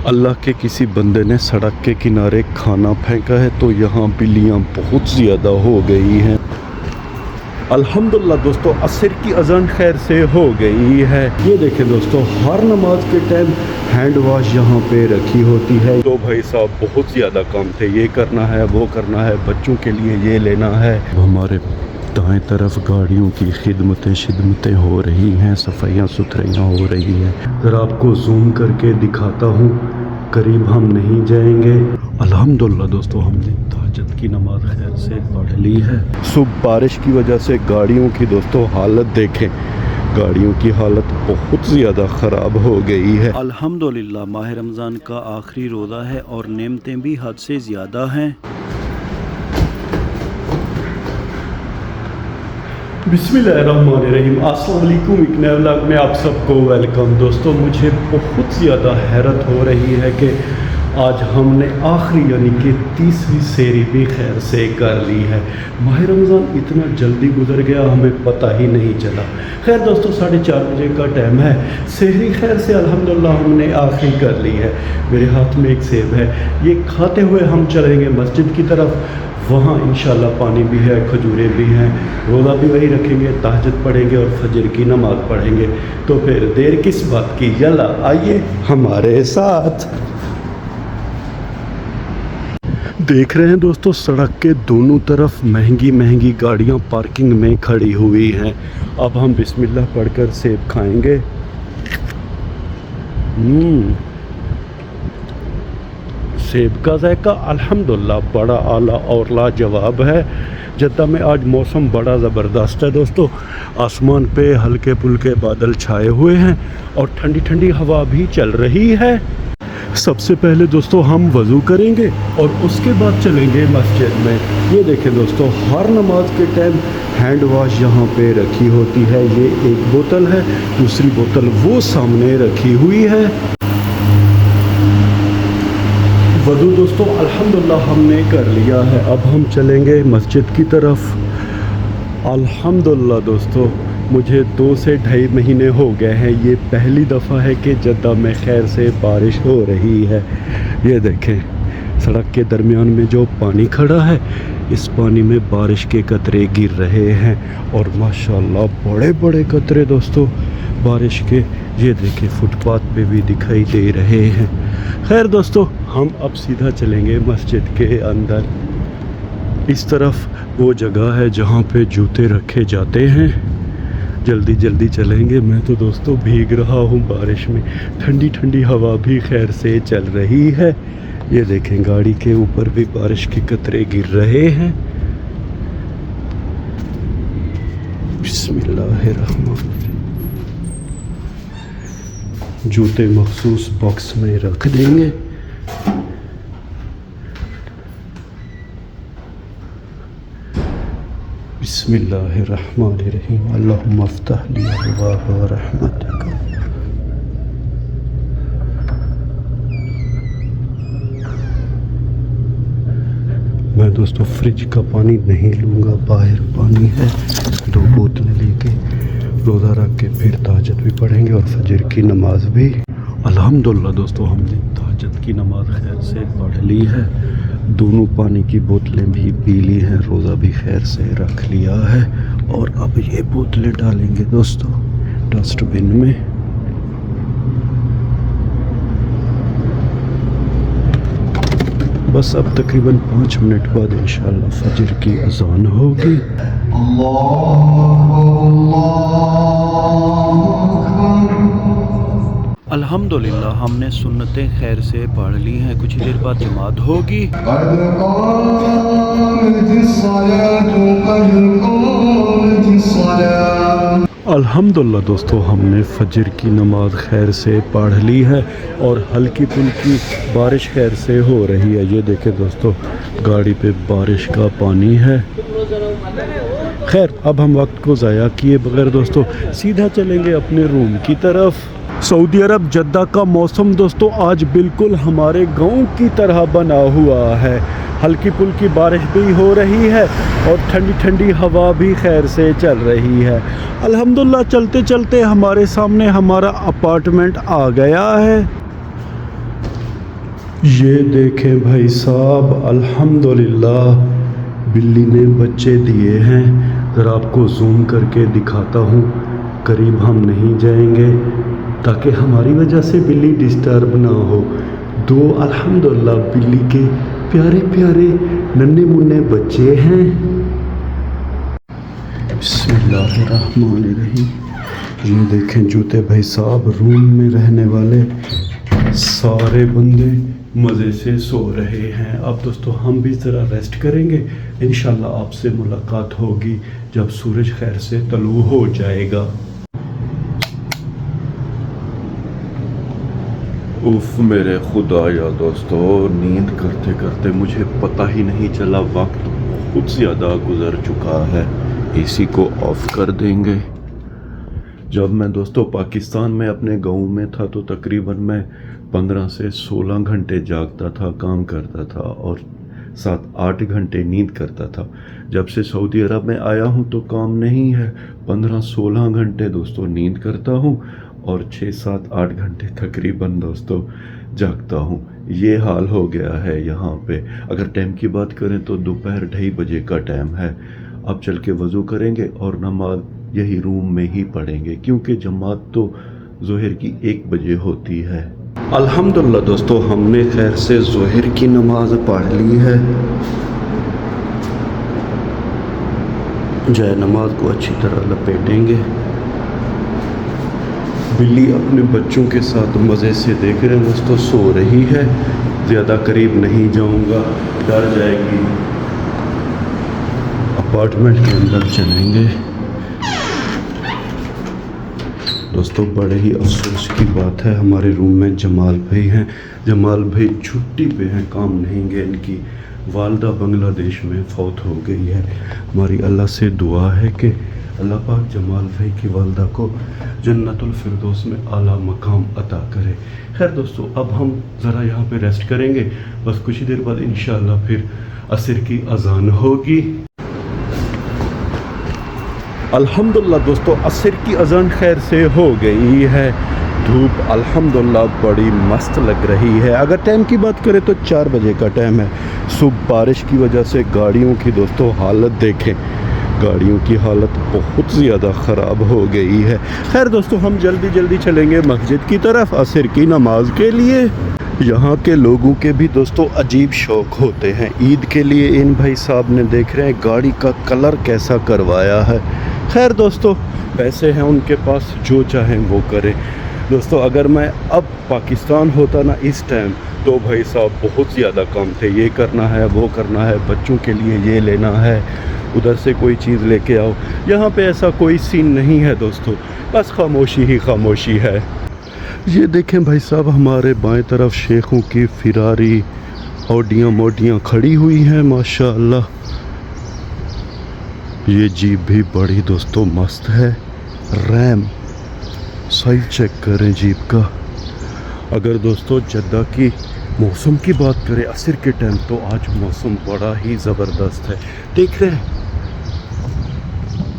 اللہ के किसी बंदे ने सड़क के किनारे खाना फेंका है तो यहाँ बिल्लियाँ बहुत ज़्यादा हो गई हैं। अल्हम्दुलिल्लाह दोस्तों, असर की अज़ान खैर से हो गई है। ये देखें दोस्तों, हर नमाज के टाइम हैंड वाश यहाँ पे रखी होती है। तो भाई साहब बहुत ज़्यादा काम थे, ये करना है वो करना है, बच्चों के लिए ये लेना है। हमारे दाएं तरफ गाड़ियों की खिदमतें हो रही हैं, सफाइयाँ सुथराइयाँ हो रही हैं। ज़रा आपको जूम करके दिखाता हूँ, करीब हम नहीं जाएंगे। अल्हम्दुलिल्लाह दोस्तों, हमने तहज्जुद की नमाज खैर से पढ़ ली है। सुबह बारिश की वजह से गाड़ियों की दोस्तों हालत देखें, गाड़ियों की हालत बहुत ज़्यादा ख़राब हो गई है। अल्हम्दुलिल्लाह माह रमज़ान का आखिरी रोज़ा है और नेमतें भी हद से ज़्यादा हैं। बिस्मिल्लाहिर्रहमानिर्रहीम, अस्सलाम वालेकुम। एक नए व्लॉग में आप सबको वेलकम। दोस्तों, मुझे बहुत ज़्यादा हैरत हो रही है कि आज हमने आखिरी यानी कि 30वीं सेहरी भी खैर से कर ली है। माह रमज़ान इतना जल्दी गुजर गया, हमें पता ही नहीं चला। खैर दोस्तों, 4:30 बजे का टाइम है। सेहरी खैर से अल्हम्दुलिल्लाह हमने आखिरी कर ली है। मेरे हाथ में एक सेब है, ये खाते हुए हम चलेंगे मस्जिद की तरफ। वहाँ इंशाल्लाह पानी भी है, खजूरें भी हैं, रोज़ा भी वही रखेंगे, तहज्जुद पढ़ेंगे और फजर की नमाज़ पढ़ेंगे। तो फिर देर किस बात की, यला आइए हमारे साथ। देख रहे हैं दोस्तों, सड़क के दोनों तरफ महंगी महंगी गाड़ियाँ पार्किंग में खड़ी हुई हैं। अब हम बिस्मिल्लाह पढ़कर सेब खाएंगे। सेब का जायका अल्हम्दुलिल्लाह बड़ा आला और लाजवाब है। जद्दा में आज मौसम बड़ा ज़बरदस्त है दोस्तों, आसमान पे हल्के फुल्के बादल छाए हुए हैं और ठंडी ठंडी हवा भी चल रही है। सबसे पहले दोस्तों हम वज़ू करेंगे और उसके बाद चलेंगे मस्जिद में। ये देखें दोस्तों, हर नमाज के टाइम हैंड वाश यहाँ पे रखी होती है। ये एक बोतल है, दूसरी बोतल वो सामने रखी हुई है। वज़ू दोस्तों अल्हम्दुलिल्लाह हमने कर लिया है। अब हम चलेंगे मस्जिद की तरफ। अल्हम्दुलिल्लाह दोस्तों, मुझे 2 से ढाई महीने हो गए हैं, ये पहली दफ़ा है कि जद्दा में खैर से बारिश हो रही है। ये देखें, सड़क के दरमियान में जो पानी खड़ा है, इस पानी में बारिश के कतरे गिर रहे हैं और माशाल्लाह बड़े बड़े कतरे दोस्तों बारिश के। ये देखें, फुटपाथ पे भी दिखाई दे रहे हैं। खैर दोस्तों, हम अब सीधा चलेंगे मस्जिद के अंदर। इस तरफ वो जगह है जहाँ पे जूते रखे जाते हैं। जल्दी जल्दी चलेंगे। मैं तो दोस्तों भीग रहा हूँ बारिश में, ठंडी ठंडी हवा भी खैर से चल रही है। ये देखें, गाड़ी के ऊपर भी बारिश के कतरे गिर रहे हैं। बिस्मिल्लाहिर्रहमानिर्रहीम। जूते मखसूस बॉक्स में रख देंगे। बिस्मिल्लाहिर्रहमानिर्रहीम। अल्लाहुम्मा अफ्तह ली अबवाब रहमतिक। मैं दोस्तों फ्रिज का पानी नहीं लूँगा, बाहर पानी है। 2 बोतलें लेके रोज़ा रख के फिर तहज्जुद भी पढ़ेंगे और फजर की नमाज भी। अल्हम्दुलिल्लाह दोस्तों, हमने तहज्जुद की नमाज खैर से पढ़ ली है। दोनों पानी की बोतलें भी पी ली हैं, रोज़ा भी खैर से रख लिया है। और अब ये बोतलें डालेंगे दोस्तों डस्टबिन में। बस अब तकरीबन 5 मिनट बाद इंशाअल्लाह फजर की अज़ान होगी। अल्हम्दुलिल्लाह हमने सुन्नतें खैर से पढ़ ली हैं। कुछ देर बाद जमात होगी। अल्हम्दुलिल्लाह दोस्तों, हमने फजर की नमाज खैर से पढ़ ली है और हल्की फुल्की बारिश खैर से हो रही है। ये देखें दोस्तों, गाड़ी पे बारिश का पानी है। खैर, अब हम वक्त को ज़ाया किए बगैर दोस्तों सीधा चलेंगे अपने रूम की तरफ। सऊदी अरब जद्दा का मौसम दोस्तों आज बिल्कुल हमारे गांव की तरह बना हुआ है। हल्की फुल्की बारिश भी हो रही है और ठंडी ठंडी हवा भी खैर से चल रही है। अल्हम्दुलिल्लाह चलते चलते हमारे सामने हमारा अपार्टमेंट आ गया है। یہ دیکھیں بھائی صاحب، الحمدللہ بلی نے بچے دیے ہیں. ذرا آپ کو زوم کر کے دکھاتا ہوں. قریب ہم نہیں جائیں گے تاکہ ہماری وجہ سے بلی ڈسٹرب نہ ہو. دو الحمدللہ بلی کے پیارے پیارے ننھے منھے بچے ہیں. بسم اللہ الرحمن الرحیم. یہ دیکھیں جوتے بھائی صاحب، روم میں رہنے والے سارے بندے مزے سے سو رہے ہیں. اب دوستو ہم بھی ذرا ریسٹ کریں گے. انشاءاللہ آپ سے ملاقات ہوگی جب سورج خیر سے طلوع ہو جائے گا. اف میرے خدا یا دوستو، نیند کرتے کرتے مجھے پتہ ہی نہیں چلا، وقت بہت زیادہ گزر چکا ہے. اے سی کو آف کر دیں گے. جب میں دوستو پاکستان میں اپنے گاؤں میں تھا تو تقریباً میں 15 سے 16 گھنٹے جاگتا تھا، کام کرتا تھا اور 7-8 گھنٹے نیند کرتا تھا. جب سے سعودی عرب میں آیا ہوں تو کام نہیں ہے، 15-16 گھنٹے دوستو نیند کرتا ہوں اور 6-7-8 گھنٹے تقریباً دوستو جاگتا ہوں. یہ حال ہو گیا ہے یہاں پہ. اگر ٹائم کی بات کریں تو دوپہر 2:30 بجے کا ٹائم ہے. اب چل کے وضو کریں گے اور نماز یہی روم میں ہی پڑھیں گے کیونکہ جماعت تو ظہر کی 1 بجے ہوتی ہے. الحمدللہ دوستو ہم نے خیر سے ظہر کی نماز پڑھ لی ہے. جائے نماز کو اچھی طرح لپیٹیں گے. بلی اپنے بچوں کے ساتھ مزے سے دیکھ رہے ہیں دوستو، سو رہی ہے. زیادہ قریب نہیں جاؤں گا، ڈر جائے گی. اپارٹمنٹ کے اندر چلیں گے. دوستو بڑے ہی افسوس کی بات ہے، ہمارے روم میں جمال بھائی ہیں. جمال بھائی چھٹی پہ ہیں، کام نہیں گئے. ان کی والدہ بنگلہ دیش میں فوت ہو گئی ہے. ہماری اللہ سے دعا ہے کہ اللہ پاک جمال بھائی کی والدہ کو جنت الفردوس میں اعلیٰ مقام عطا کرے. خیر دوستو اب ہم ذرا یہاں پہ ریسٹ کریں گے. بس کچھ دیر بعد انشاءاللہ پھر عصر کی اذان ہوگی. الحمدللہ دوستو عصر کی اذان خیر سے ہو گئی ہے. دھوپ الحمدللہ بڑی مست لگ رہی ہے. اگر ٹائم کی بات کریں تو 4 بجے کا ٹائم ہے. صبح بارش کی وجہ سے گاڑیوں کی دوستو حالت دیکھیں، گاڑیوں کی حالت بہت زیادہ خراب ہو گئی ہے. خیر دوستو ہم جلدی جلدی چلیں گے مسجد کی طرف عصر کی نماز کے لیے. یہاں کے لوگوں کے بھی دوستو عجیب شوق ہوتے ہیں. عید کے لیے ان بھائی صاحب نے دیکھ رہے ہیں گاڑی کا کلر کیسا کروایا ہے. خیر دوستو پیسے ہیں ان کے پاس، جو چاہیں وہ کریں. دوستو اگر میں اب پاکستان ہوتا نا اس ٹائم تو بھائی صاحب بہت زیادہ کام تھے. یہ کرنا ہے، وہ کرنا ہے، بچوں کے لیے یہ لینا ہے، ادھر سے کوئی چیز لے کے آؤ. یہاں پہ ایسا کوئی سین نہیں ہے دوستو، بس خاموشی ہی خاموشی ہے. یہ دیکھیں بھائی صاحب ہمارے بائیں طرف شیخوں کی فراری آڈیاں موڈیاں کھڑی ہوئی ہیں ماشاءاللہ. یہ جیپ بھی بڑی دوستو مست ہے. ریم سائز چیک کریں جیپ کا. اگر دوستو جدہ کی موسم کی بات کریں عصر کے ٹائم تو آج موسم بڑا ہی زبردست ہے. دیکھ رہے ہیں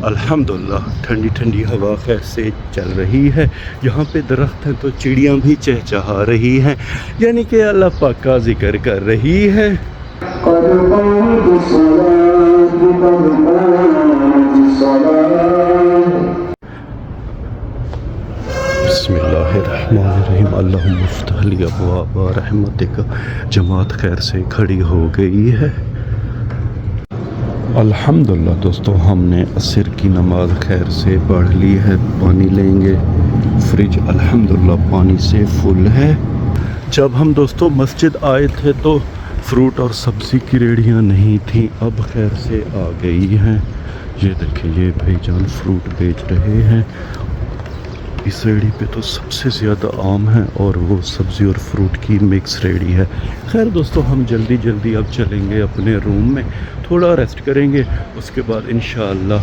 الحمدللہ ٹھنڈی ٹھنڈی ہوا خیر سے چل رہی ہے. یہاں پہ درخت ہیں تو چڑیاں بھی چہچہا رہی ہیں، یعنی کہ اللہ پاک کا ذکر کر رہی ہے. بسم اللہ الرحمن الرحیم. اللہم افتح لی ابواب رحمتک. جماعت خیر سے کھڑی ہو گئی ہے. الحمدللہ دوستو ہم نے عصر کی نماز خیر سے پڑھ لی ہے. پانی لیں گے. فریج الحمدللہ پانی سے فل ہے. جب ہم دوستو مسجد آئے تھے تو فروٹ اور سبزی کی ریڑیاں نہیں تھیں، اب خیر سے آ گئی ہیں. یہ دیکھیں یہ بھائی جان فروٹ بیچ رہے ہیں. اس ریڑھی پہ تو سب سے زیادہ آم ہے اور وہ سبزی اور فروٹ کی مکس ریڑھی ہے. خیر دوستو ہم جلدی جلدی اب چلیں گے اپنے روم میں، تھوڑا ریسٹ کریں گے. اس کے بعد انشاءاللہ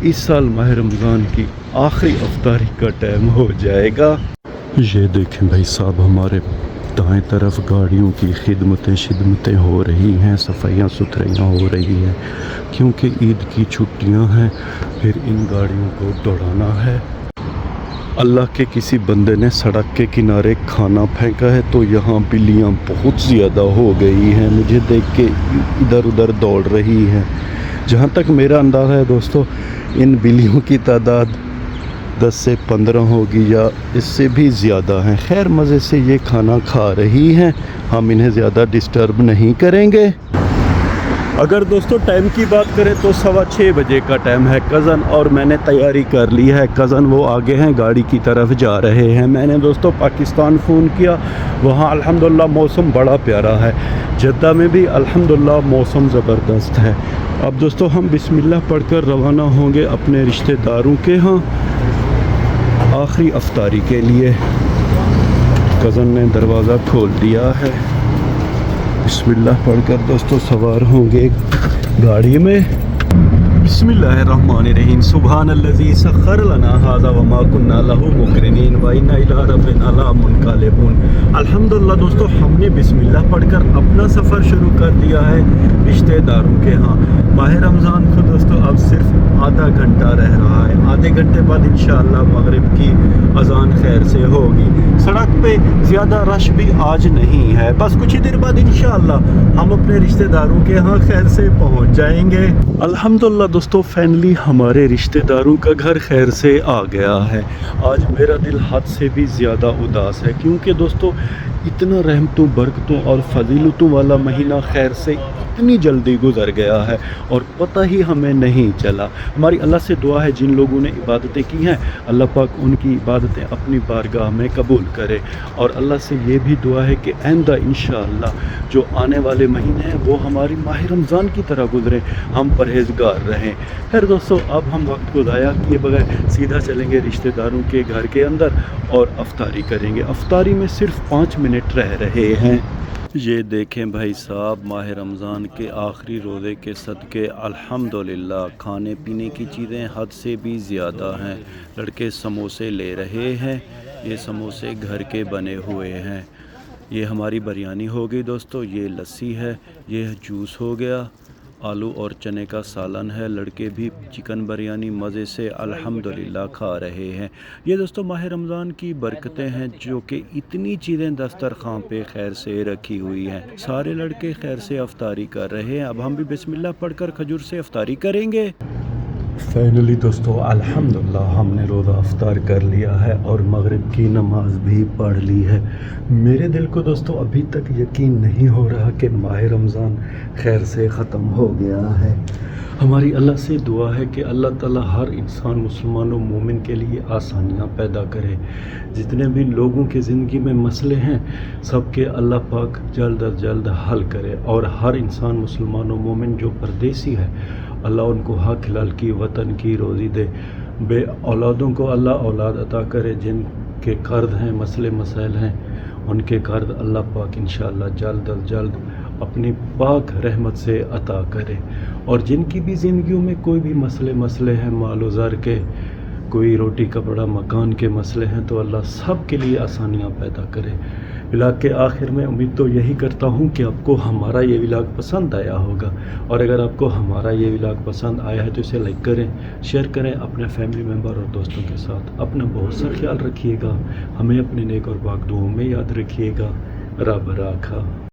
اس سال ماہ رمضان کی آخری افطاری کا ٹائم ہو جائے گا. یہ دیکھیں بھائی صاحب ہمارے دائیں طرف گاڑیوں کی خدمتیں ہو رہی ہیں، صفائیاں ستھرائیاں ہو رہی ہیں کیونکہ عید کی چھٹیاں ہیں. پھر ان گاڑیوں کو دوڑانا ہے. अल्लाह के किसी बंदे ने सड़क के किनारे खाना फेंका है तो यहाँ बिल्लियाँ बहुत ज़्यादा हो गई हैं। मुझे देख के इधर उधर दौड़ रही हैं। जहाँ तक मेरा अंदाज़ा है दोस्तों, इन बिल्लियों की तादाद 10 से 15 होगी या इससे भी ज़्यादा हैं। खैर मज़े से ये खाना खा रही हैं, हम इन्हें ज़्यादा डिस्टर्ब नहीं करेंगे। अगर दोस्तों टाइम की बात करें तो 6:15 बजे का टाइम है। कज़न और मैंने तैयारी कर ली है। कज़न वो आगे हैं, गाड़ी की तरफ जा रहे हैं। मैंने दोस्तों पाकिस्तान फ़ोन किया, वहाँ अल्हम्दुलिल्लाह मौसम बड़ा प्यारा है। जद्दा में भी अल्हम्दुलिल्लाह मौसम ज़बरदस्त है। अब दोस्तों हम बिस्मिल्लाह पढ़कर रवाना होंगे अपने रिश्तेदारों के यहाँ आखिरी अफ्तारी के लिए। कज़न ने दरवाज़ा खोल दिया है। बिस्मिल्लाह पढ़कर दोस्तों सवार होंगे गाड़ी में। बिस्मिल्लाहिर्रहमानिर्रहीम। सुब्हानल्लज़ी सख्खर लना हाज़ा व मा कुन्ना लहू मुक़रिनीन व इन्ना इला रब्बिना लमुनक़लिबून। अल्हम्दुलिल्लाह दोस्तों हमने बिस्मिल्लाह पढ़कर अपना सफ़र शुरू कर दिया है रिश्तेदारों के यहाँ। माह रमज़ान को दोस्तों अब सिर्फ आधा घंटा रह रहा है। आधे घंटे बाद इंशाअल्लाह मगरिब की अज़ान खैर से होगी। सड़क पे ज़्यादा रश भी आज नहीं है। बस कुछ ही देर बाद इंशाअल्लाह हम अपने रिश्तेदारों के यहाँ खैर से पहुँच जाएंगे। अल्हम्दुलिल्लाह दोस्तों फाइनली हमारे रिश्तेदारों का घर खैर से आ गया है। आज मेरा दिल हद से भी ज़्यादा उदास है, क्योंकि दोस्तों इतना रहमतों बरकतों और फजीलतों वाला महीना खैर से इतनी जल्दी गुजर गया है और पता ही हमें नहीं चला। हमारी अल्लाह से दुआ है जिन लोगों ने इबादतें की हैं अल्लाह पाक उनकी इबादतें अपनी बारगाह में कबूल करे। और अल्लाह से ये भी दुआ है कि आइंदा इंशाअल्लाह जो आने वाले महीने हैं वो हमारी माह रमज़ान की तरह गुजरें, हम परहेज़गार रहें। खैर दोस्तों अब हम वक्त को ज़ाया किए बगैर सीधा चलेंगे रिश्तेदारों के घर के अंदर और अफ्तारी करेंगे। अफ्तारी में सिर्फ 5 मिनट रह रहे हैं। ये देखें भाई साहब, माह रमज़ान के आखिरी रोज़े के सदक़े अल्हम्दुलिल्लाह खाने पीने की चीज़ें हद से भी ज़्यादा हैं। लड़के समोसे ले रहे हैं, ये समोसे घर के बने हुए हैं। ये हमारी बिरयानी हो गई दोस्तों, ये लस्सी है, ये जूस हो गया, आलू और चने का सालन है। लड़के भी चिकन बिरयानी मज़े से अल्हम्दुलिल्लाह खा रहे हैं। ये दोस्तों माह रमज़ान की बरकतें हैं जो कि इतनी चीज़ें दस्तरखान पे खैर से रखी हुई हैं। सारे लड़के खैर से अफ्तारी कर रहे हैं। अब हम भी बिस्मिल्लाह पढ़कर खजूर से अफ्तारी करेंगे। फाइनली दोस्तों अल्हम्दुलिल्लाह हमने रोज़ा अफ्तार कर लिया है और मगरिब की नमाज भी पढ़ ली है। मेरे दिल को दोस्तों अभी तक यकीन नहीं हो रहा कि माह रमज़ान खैर से ख़त्म हो गया है। हमारी अल्लाह से दुआ है कि अल्लाह ताला हर इंसान मुसलमान और मोमिन के लिए आसानियाँ पैदा करे। जितने भी लोगों की ज़िंदगी में मसले हैं सब के अल्लाह पाक जल्द अज जल्द हल करे। और हर इंसान मुसलमान और मोमिन जो परदेसी है अल्लाह उनको हक हलाल की वतन की रोज़ी दे। बे औलादों को अल्लाह औलाद अता करे। जिनके कर्ज़ हैं मसले मसाइल हैं उनके कर्ज़ अल्लाह पाक इंशाअल्लाह जल्द अज जल्द अपनी पाक रहमत से अता करे। और जिनकी भी ज़िंदगियों में कोई भी मसले हैं मालो ज़र के, कोई रोटी कपड़ा मकान के मसले हैं तो अल्लाह सब के लिए आसानियाँ पैदा करे। व्लॉग के आखिर में उम्मीद तो यही करता हूँ कि आपको हमारा ये व्लॉग पसंद आया होगा। और अगर आपको हमारा ये व्लॉग पसंद आया है तो इसे लाइक करें, शेयर करें अपने फैमिली मेम्बर और दोस्तों के साथ। अपना बहुत सा ख्याल रखिएगा, हमें अपने नेक और पाक दुआओं में याद रखिएगा। रब राखा।